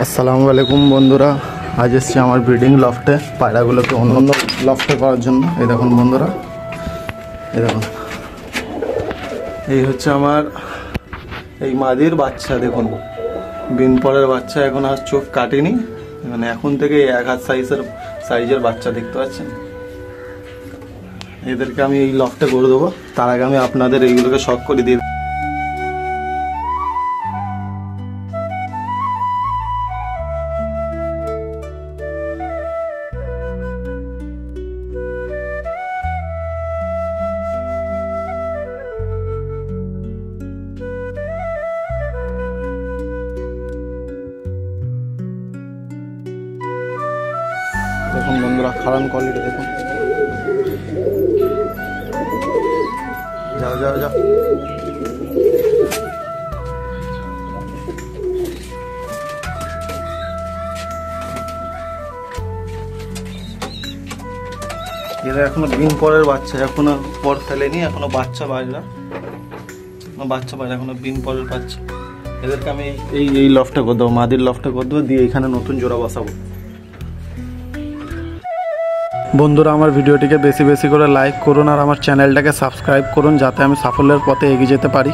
আসসালামু আলাইকুম বন্ধুরা, আজ এসছি আমার ব্রিডিং লফটে পায়রাগুলোকে অন্য অন্য লফটে করার জন্য। এই দেখুন বন্ধুরা, এই দেখুন, এই হচ্ছে আমার এই মাদির বাচ্চা। দেখুন বিনপরের বাচ্চা, এখন আর চোখ কাটেনি, মানে এখন থেকে এক হাত সাইজের বাচ্চা দেখতে পাচ্ছেন। এদেরকে আমি এই লফটে করে দেবো, তার আগে আমি আপনাদের এইগুলোকে শখ করে দিয়ে দেখুন বন্ধুরা, খারান কোয়ালিটি দেখুন। যাও যাও যাও, এরা এখনো ডিম পরের বাচ্চা, এখনো পর ফেলেনি, এখনো বাচ্চা বাইরা, এখনো ডিম পরের বাচ্চা। এদেরকে আমি এই লফটে করে দেবো, মাদির লফটে করে দেবো, দিয়ে এখানে নতুন জোড়া বসাবো। বন্ধুরা, আমার ভিডিওটিকে বেশি বেশি করে লাইক করুন আর আমার চ্যানেলটাকে সাবস্ক্রাইব করুন, যাতে আমি সাফল্যের পথে এগিয়ে যেতে পারি।